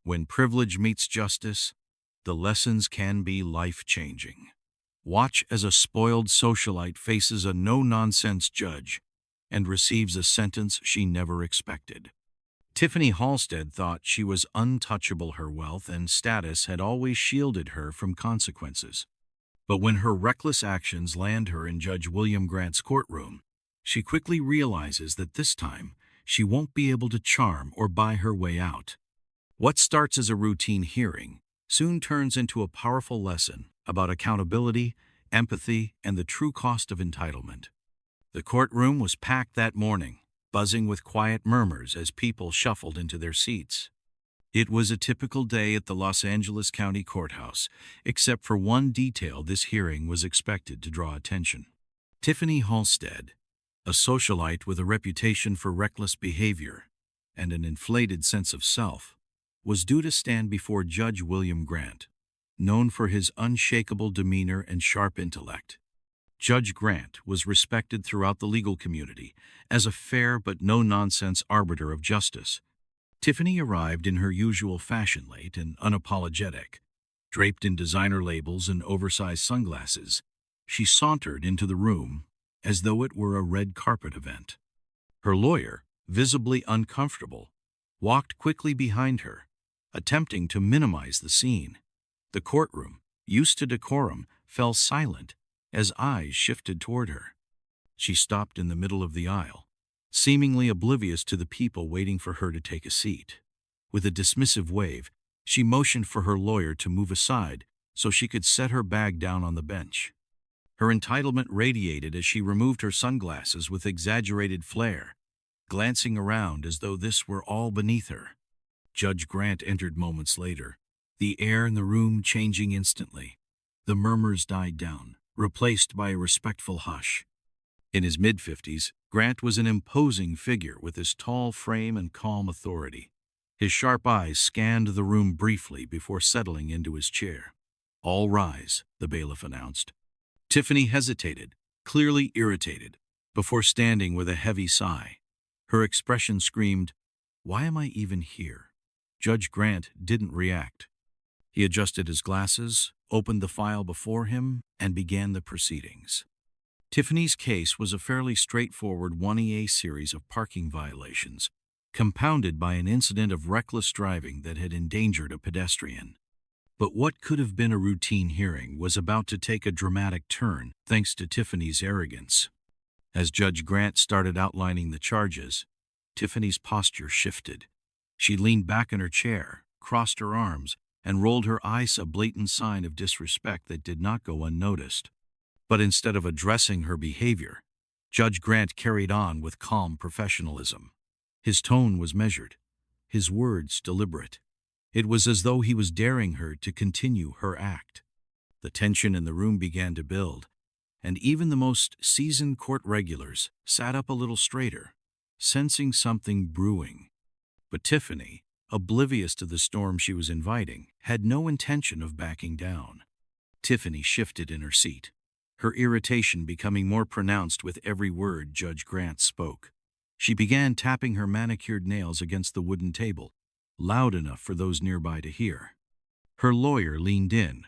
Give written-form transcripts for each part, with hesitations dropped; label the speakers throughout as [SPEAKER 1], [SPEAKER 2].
[SPEAKER 1] When privilege meets justice, the lessons can be life-changing. Watch as a spoiled socialite faces a no-nonsense judge and receives a sentence she never expected. Tiffany Halstead thought she was untouchable. Her wealth and status had always shielded her from consequences. But when her reckless actions land her in Judge William Grant's courtroom, she quickly realizes that this time she won't be able to charm or buy her way out. What starts as a routine hearing soon turns into a powerful lesson about accountability, empathy, and the true cost of entitlement. The courtroom was packed that morning, buzzing with quiet murmurs as people shuffled into their seats. It was a typical day at the Los Angeles County Courthouse, except for one detail this hearing was expected to draw attention. Tiffany Halstead, a socialite with a reputation for reckless behavior and an inflated sense of self, was due to stand before Judge William Grant, known for his unshakable demeanor and sharp intellect. Judge Grant was respected throughout the legal community as a fair but no-nonsense arbiter of justice. Tiffany arrived in her usual fashion, late and unapologetic. Draped in designer labels and oversized sunglasses, she sauntered into the room as though it were a red carpet event. Her lawyer, visibly uncomfortable, walked quickly behind her, attempting to minimize the scene. The courtroom, used to decorum, fell silent as eyes shifted toward her. She stopped in the middle of the aisle, seemingly oblivious to the people waiting for her to take a seat. With a dismissive wave, she motioned for her lawyer to move aside so she could set her bag down on the bench. Her entitlement radiated as she removed her sunglasses with exaggerated flair, glancing around as though this were all beneath her. Judge Grant entered moments later, the air in the room changing instantly. The murmurs died down, replaced by a respectful hush. In his mid-50s, Grant was an imposing figure with his tall frame and calm authority. His sharp eyes scanned the room briefly before settling into his chair. "All rise," the bailiff announced. Tiffany hesitated, clearly irritated, before standing with a heavy sigh. Her expression screamed, "Why am I even here?" Judge Grant didn't react. He adjusted his glasses, opened the file before him, and began the proceedings. Tiffany's case was a fairly straightforward 1EA series of parking violations, compounded by an incident of reckless driving that had endangered a pedestrian. But what could have been a routine hearing was about to take a dramatic turn thanks to Tiffany's arrogance. As Judge Grant started outlining the charges, Tiffany's posture shifted. She leaned back in her chair, crossed her arms, and rolled her eyes, a blatant sign of disrespect that did not go unnoticed. But instead of addressing her behavior, Judge Grant carried on with calm professionalism. His tone was measured, his words deliberate. It was as though he was daring her to continue her act. The tension in the room began to build, and even the most seasoned court regulars sat up a little straighter, sensing something brewing. But Tiffany, oblivious to the storm she was inviting, had no intention of backing down. Tiffany shifted in her seat, her irritation becoming more pronounced with every word Judge Grant spoke. She began tapping her manicured nails against the wooden table, loud enough for those nearby to hear. Her lawyer leaned in,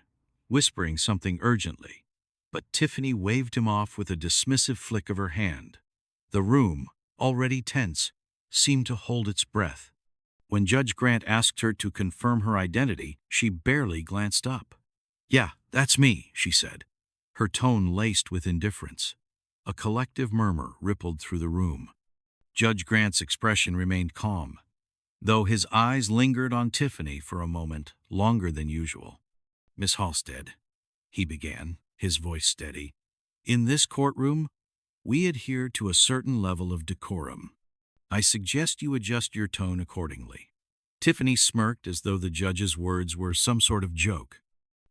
[SPEAKER 1] whispering something urgently, but Tiffany waved him off with a dismissive flick of her hand. The room, already tense, seemed to hold its breath. When Judge Grant asked her to confirm her identity, she barely glanced up. "Yeah, that's me," she said, her tone laced with indifference. A collective murmur rippled through the room. Judge Grant's expression remained calm, though his eyes lingered on Tiffany for a moment longer than usual. "Miss Halstead," he began, his voice steady, "in this courtroom, we adhere to a certain level of decorum. I suggest you adjust your tone accordingly." Tiffany smirked as though the judge's words were some sort of joke.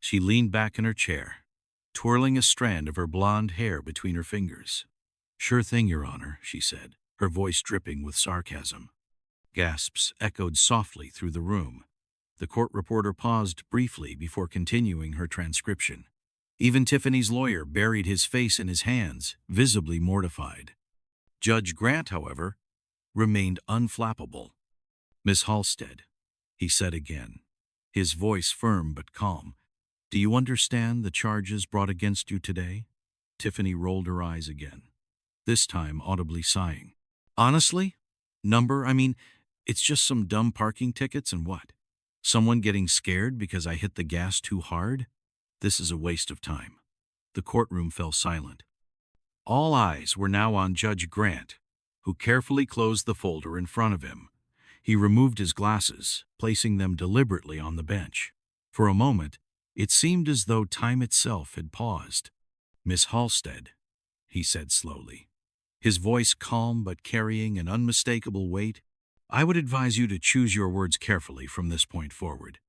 [SPEAKER 1] She leaned back in her chair, twirling a strand of her blonde hair between her fingers. "Sure thing, Your Honor," she said, her voice dripping with sarcasm. Gasps echoed softly through the room. The court reporter paused briefly before continuing her transcription. Even Tiffany's lawyer buried his face in his hands, visibly mortified. Judge Grant, however, remained unflappable. "Miss Halstead," he said again, his voice firm but calm. "Do you understand the charges brought against you today?" Tiffany rolled her eyes again, this time audibly sighing. "Honestly? It's just some dumb parking tickets and what? Someone getting scared because I hit the gas too hard? This is a waste of time." The courtroom fell silent. All eyes were now on Judge Grant, who carefully closed the folder in front of him. He removed his glasses, placing them deliberately on the bench. For a moment, it seemed as though time itself had paused. "Miss Halstead," he said slowly, his voice calm but carrying an unmistakable weight, "I would advise you to choose your words carefully from this point forward."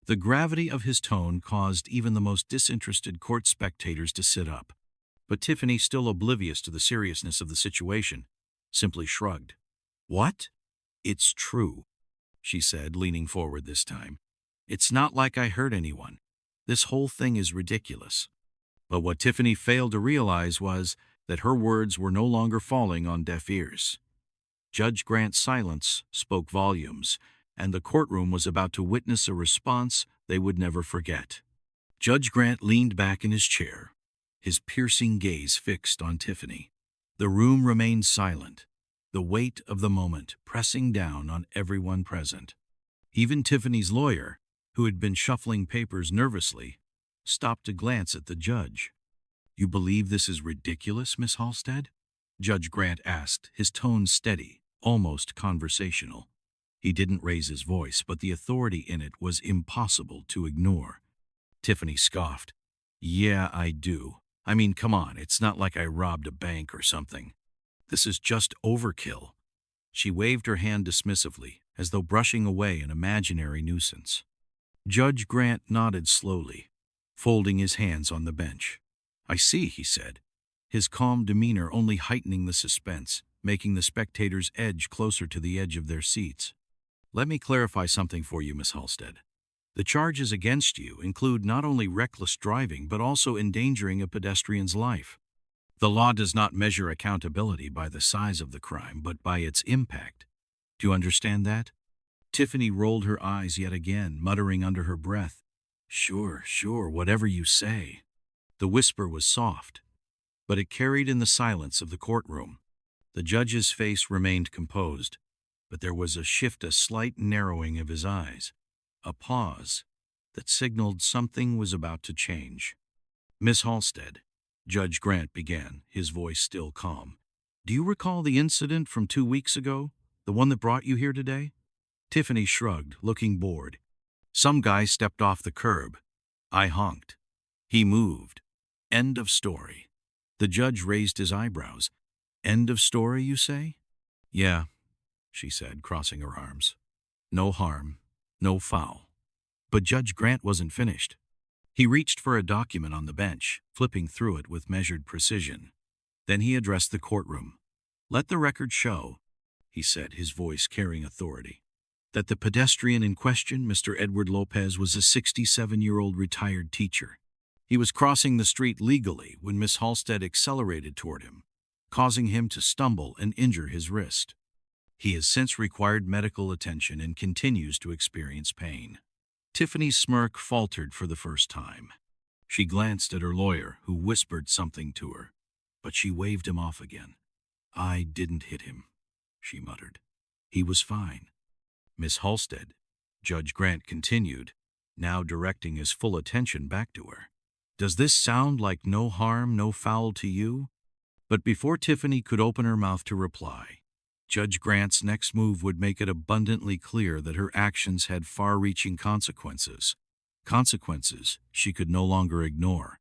[SPEAKER 1] The gravity of his tone caused even the most disinterested court spectators to sit up. But Tiffany, still oblivious to the seriousness of the situation, simply shrugged. "What?" "It's true," she said, leaning forward this time. "It's not like I hurt anyone. This whole thing is ridiculous." But what Tiffany failed to realize was that her words were no longer falling on deaf ears. Judge Grant's silence spoke volumes, and the courtroom was about to witness a response they would never forget. Judge Grant leaned back in his chair, his piercing gaze fixed on Tiffany. The room remained silent, the weight of the moment pressing down on everyone present. Even Tiffany's lawyer, who had been shuffling papers nervously, stopped to glance at the judge. "You believe this is ridiculous, Miss Halstead?" Judge Grant asked, his tone steady, almost conversational. He didn't raise his voice, but the authority in it was impossible to ignore. Tiffany scoffed. "Yeah, I do. Come on, it's not like I robbed a bank or something. This is just overkill." She waved her hand dismissively, as though brushing away an imaginary nuisance. Judge Grant nodded slowly, folding his hands on the bench. "I see," he said, his calm demeanor only heightening the suspense, making the spectators edge closer to the edge of their seats. "Let me clarify something for you, Miss Halstead. The charges against you include not only reckless driving but also endangering a pedestrian's life. The law does not measure accountability by the size of the crime, but by its impact. Do you understand that?" Tiffany rolled her eyes yet again, muttering under her breath, Sure, whatever you say." The whisper was soft, but it carried in the silence of the courtroom. The judge's face remained composed, but there was a slight narrowing of his eyes, a pause that signaled something was about to change. "Miss Halstead," Judge Grant began, his voice still calm, "do you recall the incident from 2 weeks ago, the one that brought you here today?" Tiffany shrugged, looking bored. "Some guy stepped off the curb. I honked. He moved. End of story." The judge raised his eyebrows. "End of story, you say?" "Yeah," she said, crossing her arms. "No harm, no foul." But Judge Grant wasn't finished. He reached for a document on the bench, flipping through it with measured precision. Then he addressed the courtroom. "Let the record show," he said, his voice carrying authority, "that the pedestrian in question, Mr. Edward Lopez, was a 67-year-old retired teacher. He was crossing the street legally when Miss Halstead accelerated toward him, causing him to stumble and injure his wrist. He has since required medical attention and continues to experience pain." Tiffany's smirk faltered for the first time. She glanced at her lawyer, who whispered something to her, but she waved him off again. "I didn't hit him," she muttered. "He was fine." "Miss Halstead," Judge Grant continued, now directing his full attention back to her, "does this sound like no harm, no foul to you?" But before Tiffany could open her mouth to reply, Judge Grant's next move would make it abundantly clear that her actions had far-reaching consequences. Consequences she could no longer ignore.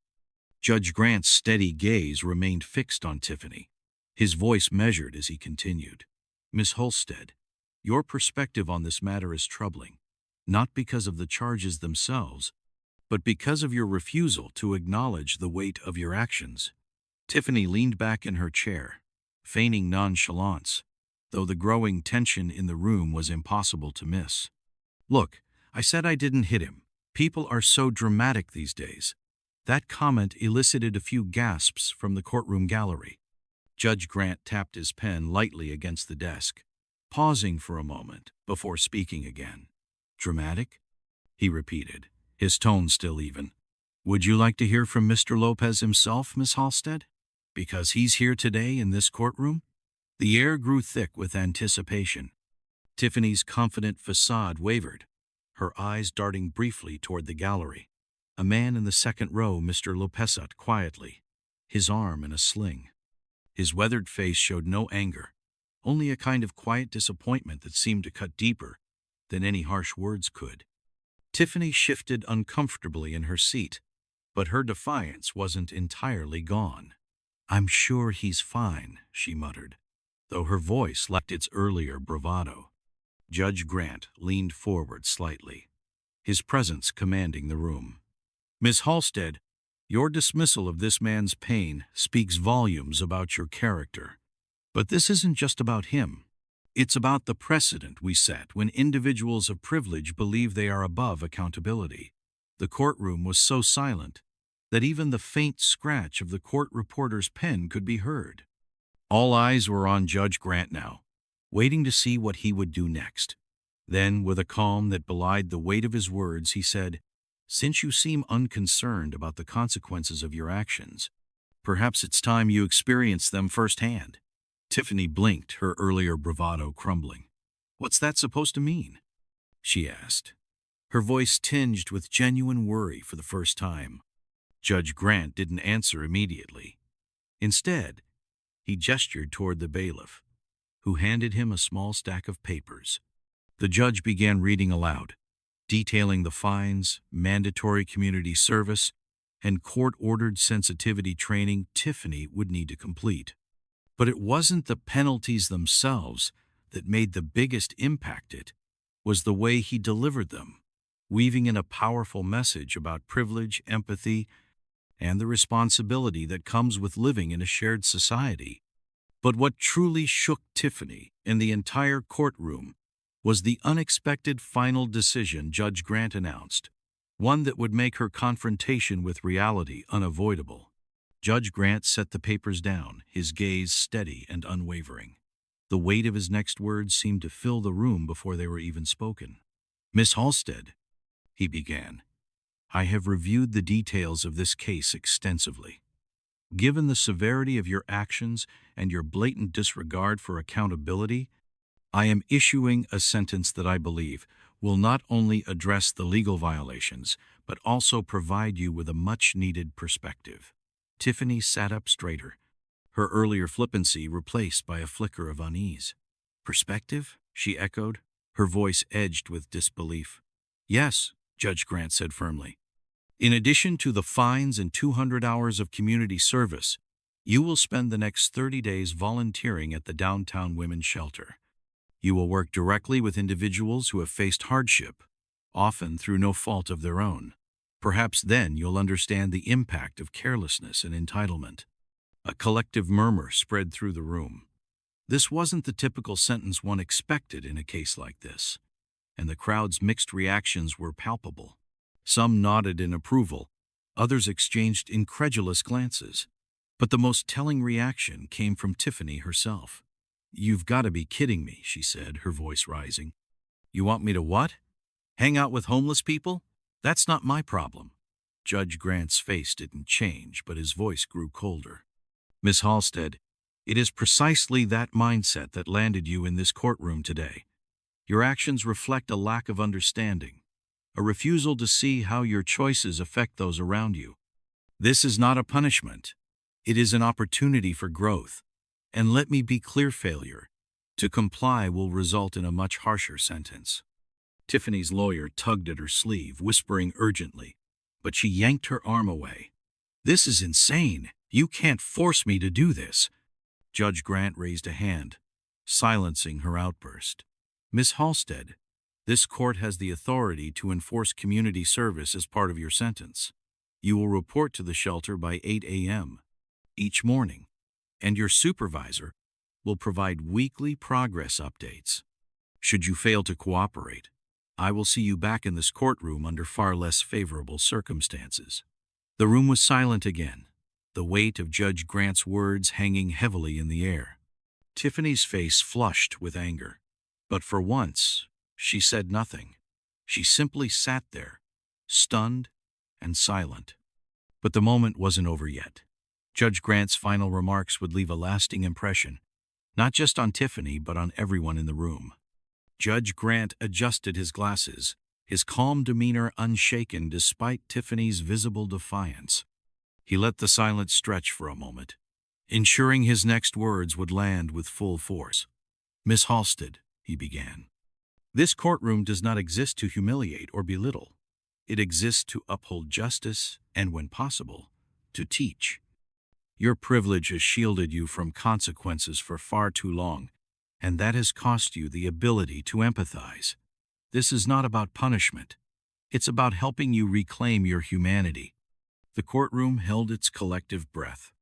[SPEAKER 1] Judge Grant's steady gaze remained fixed on Tiffany, his voice measured as he continued. "Miss Halstead, your perspective on this matter is troubling, not because of the charges themselves, but because of your refusal to acknowledge the weight of your actions." Tiffany leaned back in her chair, feigning nonchalance, though the growing tension in the room was impossible to miss. "Look, I said I didn't hit him. People are so dramatic these days." That comment elicited a few gasps from the courtroom gallery. Judge Grant tapped his pen lightly against the desk, pausing for a moment before speaking again. Dramatic? He repeated, his tone still even. Would you like to hear from Mr. Lopez himself, Miss Halstead? Because he's here today in this courtroom? The air grew thick with anticipation. Tiffany's confident facade wavered, her eyes darting briefly toward the gallery. A man in the second row, Mr. Lopez, quietly, his arm in a sling. His weathered face showed no anger, only a kind of quiet disappointment that seemed to cut deeper than any harsh words could. Tiffany shifted uncomfortably in her seat, but her defiance wasn't entirely gone. I'm sure he's fine, she muttered, though her voice lacked its earlier bravado. Judge Grant leaned forward slightly, his presence commanding the room. Miss Halstead, your dismissal of this man's pain speaks volumes about your character. But this isn't just about him. It's about the precedent we set when individuals of privilege believe they are above accountability. The courtroom was so silent that even the faint scratch of the court reporter's pen could be heard. All eyes were on Judge Grant now, waiting to see what he would do next. Then, with a calm that belied the weight of his words, he said, "Since you seem unconcerned about the consequences of your actions, perhaps it's time you experience them firsthand." Tiffany blinked, her earlier bravado crumbling. "What's that supposed to mean?" she asked, her voice tinged with genuine worry for the first time. Judge Grant didn't answer immediately. Instead, he gestured toward the bailiff, who handed him a small stack of papers. The judge began reading aloud, detailing the fines, mandatory community service, and court-ordered sensitivity training Tiffany would need to complete. But it wasn't the penalties themselves that made the biggest impact. It was the way he delivered them, weaving in a powerful message about privilege, empathy, and the responsibility that comes with living in a shared society. But what truly shook Tiffany and the entire courtroom was the unexpected final decision Judge Grant announced, one that would make her confrontation with reality unavoidable. Judge Grant set the papers down, his gaze steady and unwavering. The weight of his next words seemed to fill the room before they were even spoken. "Miss Halstead," he began, "I have reviewed the details of this case extensively. Given the severity of your actions and your blatant disregard for accountability, I am issuing a sentence that I believe will not only address the legal violations, but also provide you with a much-needed perspective." Tiffany sat up straighter, her earlier flippancy replaced by a flicker of unease. "Perspective?" she echoed, her voice edged with disbelief. "Yes," Judge Grant said firmly. "In addition to the fines and 200 hours of community service, you will spend the next 30 days volunteering at the downtown women's shelter. You will work directly with individuals who have faced hardship, often through no fault of their own. Perhaps then you'll understand the impact of carelessness and entitlement." A collective murmur spread through the room. This wasn't the typical sentence one expected in a case like this, and the crowd's mixed reactions were palpable. Some nodded in approval, others exchanged incredulous glances. But the most telling reaction came from Tiffany herself. "You've got to be kidding me," she said, her voice rising. "You want me to what? Hang out with homeless people? That's not my problem." Judge Grant's face didn't change, but his voice grew colder. "Miss Halstead, it is precisely that mindset that landed you in this courtroom today. Your actions reflect a lack of understanding, a refusal to see how your choices affect those around you. This is not a punishment. It is an opportunity for growth. And let me be clear, failure to comply will result in a much harsher sentence." Tiffany's lawyer tugged at her sleeve, whispering urgently, but she yanked her arm away. "This is insane. You can't force me to do this." Judge Grant raised a hand, silencing her outburst. "Miss Halstead, this court has the authority to enforce community service as part of your sentence. You will report to the shelter by 8 a.m. each morning, and your supervisor will provide weekly progress updates. Should you fail to cooperate, I will see you back in this courtroom under far less favorable circumstances." The room was silent again, the weight of Judge Grant's words hanging heavily in the air. Tiffany's face flushed with anger, but for once, she said nothing. She simply sat there, stunned and silent. But the moment wasn't over yet. Judge Grant's final remarks would leave a lasting impression, not just on Tiffany, but on everyone in the room. Judge Grant adjusted his glasses, his calm demeanor unshaken despite Tiffany's visible defiance. He let the silence stretch for a moment, ensuring his next words would land with full force. "Miss Halstead," he began, "this courtroom does not exist to humiliate or belittle. It exists to uphold justice and, when possible, to teach. Your privilege has shielded you from consequences for far too long, and that has cost you the ability to empathize. This is not about punishment. It's about helping you reclaim your humanity." The courtroom held its collective breath.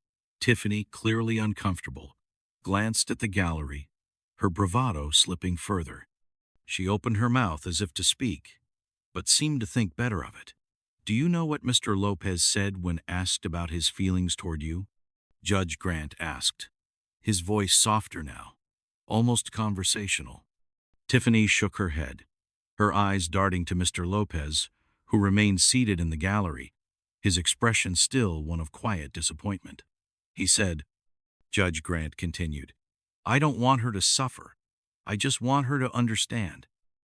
[SPEAKER 1] Tiffany, clearly uncomfortable, glanced at the gallery, her bravado slipping further. She opened her mouth as if to speak, but seemed to think better of it. "Do you know what Mr. Lopez said when asked about his feelings toward you?" Judge Grant asked, his voice softer now, almost conversational. Tiffany shook her head, her eyes darting to Mr. Lopez, who remained seated in the gallery, his expression still one of quiet disappointment. He said, Judge Grant continued, "I don't want her to suffer. I just want her to understand.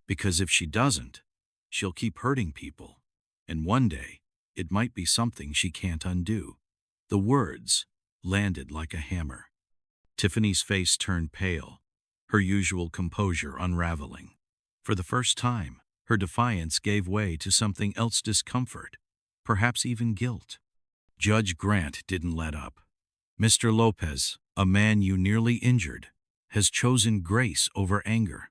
[SPEAKER 1] Because if she doesn't, she'll keep hurting people. And one day, it might be something she can't undo." The words landed like a hammer. Tiffany's face turned pale, her usual composure unraveling. For the first time, her defiance gave way to something else: discomfort, perhaps even guilt. Judge Grant didn't let up. "Mr. Lopez, a man you nearly injured, has chosen grace over anger.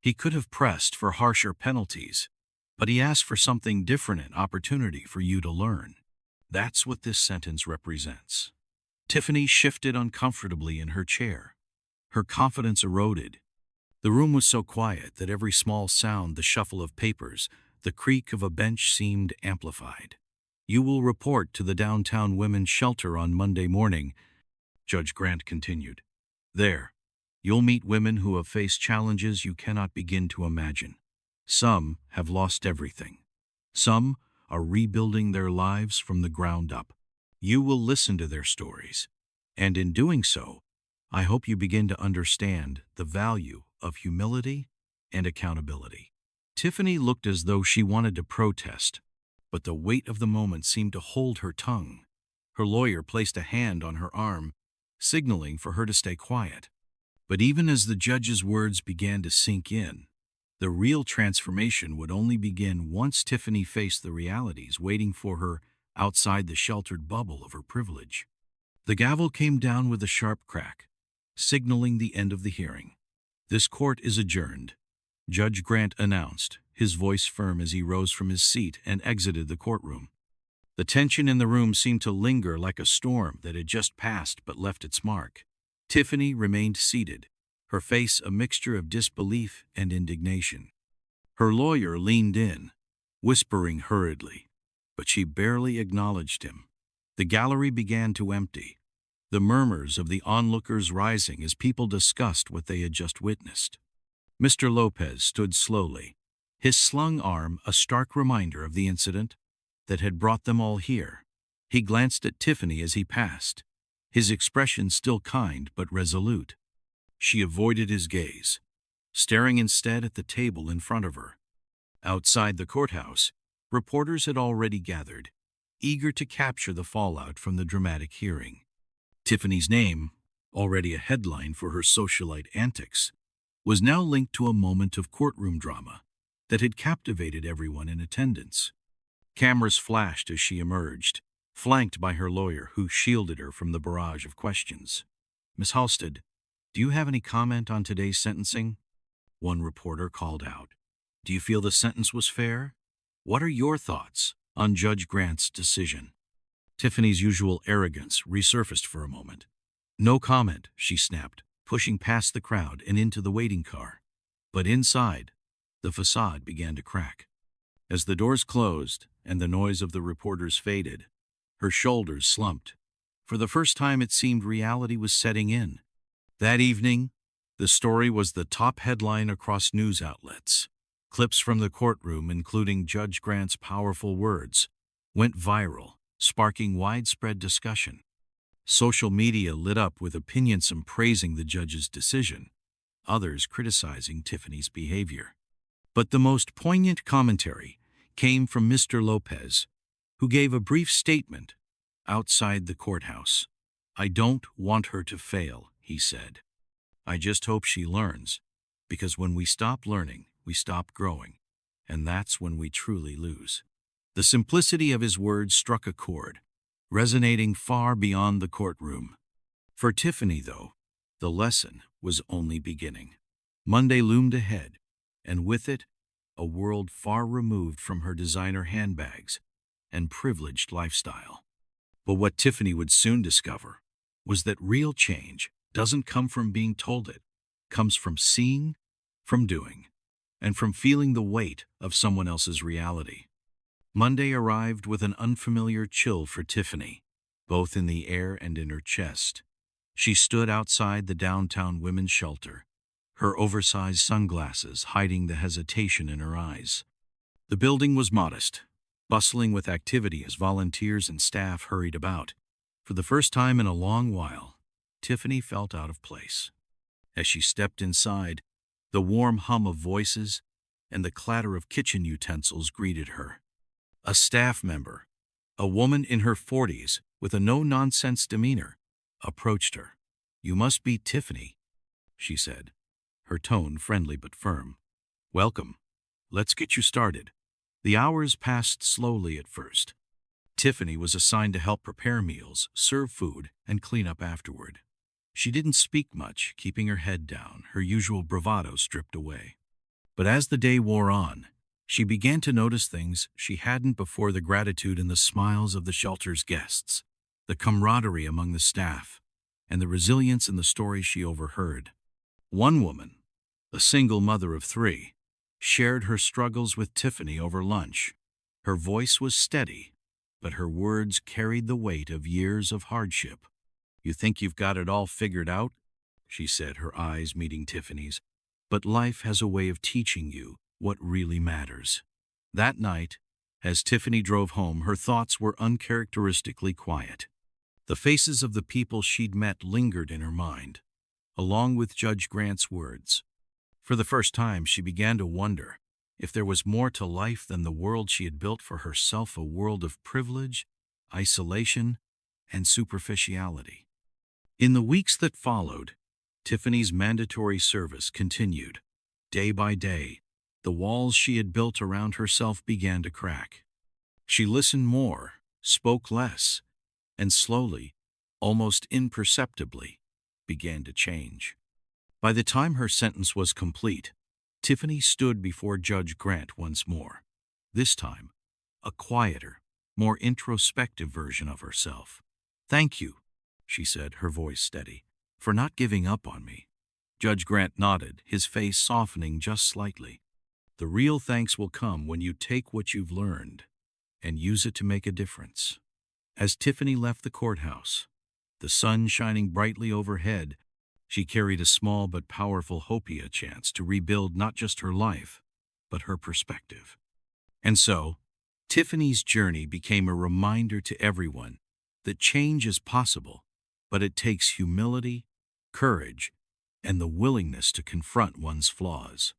[SPEAKER 1] He could have pressed for harsher penalties, but he asked for something different: an opportunity for you to learn. That's what this sentence represents." Tiffany shifted uncomfortably in her chair. Her confidence eroded. The room was so quiet that every small sound, the shuffle of papers, the creak of a bench, seemed amplified. "You will report to the downtown women's shelter on Monday morning," Judge Grant continued. "There, you'll meet women who have faced challenges you cannot begin to imagine. Some have lost everything. Some are rebuilding their lives from the ground up. You will listen to their stories, and in doing so, I hope you begin to understand the value of humility and accountability." Tiffany looked as though she wanted to protest, but the weight of the moment seemed to hold her tongue. Her lawyer placed a hand on her arm, signaling for her to stay quiet. But even as the judge's words began to sink in, the real transformation would only begin once Tiffany faced the realities waiting for her outside the sheltered bubble of her privilege. The gavel came down with a sharp crack, signaling the end of the hearing. "This court is adjourned," Judge Grant announced, his voice firm as he rose from his seat and exited the courtroom. The tension in the room seemed to linger like a storm that had just passed but left its mark. Tiffany remained seated, her face a mixture of disbelief and indignation. Her lawyer leaned in, whispering hurriedly, but she barely acknowledged him. The gallery began to empty, the murmurs of the onlookers rising as people discussed what they had just witnessed. Mr. Lopez stood slowly, his slung arm a stark reminder of the incident that had brought them all here. He glanced at Tiffany as he passed, his expression still kind but resolute. She avoided his gaze, staring instead at the table in front of her. Outside the courthouse, reporters had already gathered, eager to capture the fallout from the dramatic hearing. Tiffany's name, already a headline for her socialite antics, was now linked to a moment of courtroom drama that had captivated everyone in attendance. Cameras flashed as she emerged, flanked by her lawyer, who shielded her from the barrage of questions. "Miss Halstead, do you have any comment on today's sentencing?" one reporter called out. "Do you feel the sentence was fair? What are your thoughts on Judge Grant's decision?" Tiffany's usual arrogance resurfaced for a moment. "No comment," she snapped, pushing past the crowd and into the waiting car. But inside, the facade began to crack. As the doors closed and the noise of the reporters faded, her shoulders slumped. For the first time, it seemed reality was setting in. That evening, the story was the top headline across news outlets. Clips from the courtroom, including Judge Grant's powerful words, went viral, sparking widespread discussion. Social media lit up with opinions, some praising the judge's decision, others criticizing Tiffany's behavior. But the most poignant commentary came from Mr. Lopez, who gave a brief statement outside the courthouse. "I don't want her to fail," he said. "I just hope she learns, because when we stop learning, we stop growing, and that's when we truly lose." The simplicity of his words struck a chord, resonating far beyond the courtroom. For Tiffany, though, the lesson was only beginning. Monday loomed ahead, and with it, a world far removed from her designer handbags and privileged lifestyle. But what Tiffany would soon discover was that real change doesn't come from being told, it comes from seeing, from doing, and from feeling the weight of someone else's reality. Monday arrived with an unfamiliar chill for Tiffany, both in the air and in her chest. She stood outside the downtown women's shelter, her oversized sunglasses hiding the hesitation in her eyes. The building was modest, bustling with activity as volunteers and staff hurried about. For the first time in a long while, Tiffany felt out of place. As she stepped inside, the warm hum of voices and the clatter of kitchen utensils greeted her. A staff member, a woman in her 40s with a no-nonsense demeanor, approached her. "You must be Tiffany," she said, her tone friendly but firm. "Welcome. Let's get you started." The hours passed slowly at first. Tiffany was assigned to help prepare meals, serve food, and clean up afterward. She didn't speak much, keeping her head down, her usual bravado stripped away. But as the day wore on, she began to notice things she hadn't before: the gratitude in the smiles of the shelter's guests, the camaraderie among the staff, and the resilience in the stories she overheard. One woman, a single mother of 3, shared her struggles with Tiffany over lunch. Her voice was steady, but her words carried the weight of years of hardship. "You think you've got it all figured out?" she said, her eyes meeting Tiffany's. "But life has a way of teaching you what really matters." That night, as Tiffany drove home, her thoughts were uncharacteristically quiet. The faces of the people she'd met lingered in her mind, along with Judge Grant's words. For the first time, she began to wonder if there was more to life than the world she had built for herself, a world of privilege, isolation, and superficiality. In the weeks that followed, Tiffany's mandatory service continued. Day by day, the walls she had built around herself began to crack. She listened more, spoke less, and slowly, almost imperceptibly, began to change. By the time her sentence was complete, Tiffany stood before Judge Grant once more. This time, a quieter, more introspective version of herself. "Thank you," she said, her voice steady, "for not giving up on me." Judge Grant nodded, his face softening just slightly. "The real thanks will come when you take what you've learned and use it to make a difference." As Tiffany left the courthouse, the sun shining brightly overhead, she carried a small but powerful hope, a chance to rebuild not just her life, but her perspective. And so, Tiffany's journey became a reminder to everyone that change is possible, but it takes humility, courage, and the willingness to confront one's flaws.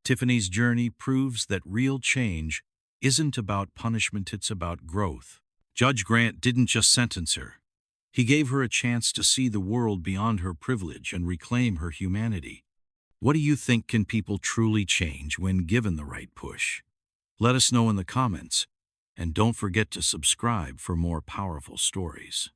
[SPEAKER 1] Tiffany's journey proves that real change isn't about punishment, it's about growth. Judge Grant didn't just sentence her. He gave her a chance to see the world beyond her privilege and reclaim her humanity. What do you think? Can people truly change when given the right push? Let us know in the comments, and don't forget to subscribe for more powerful stories.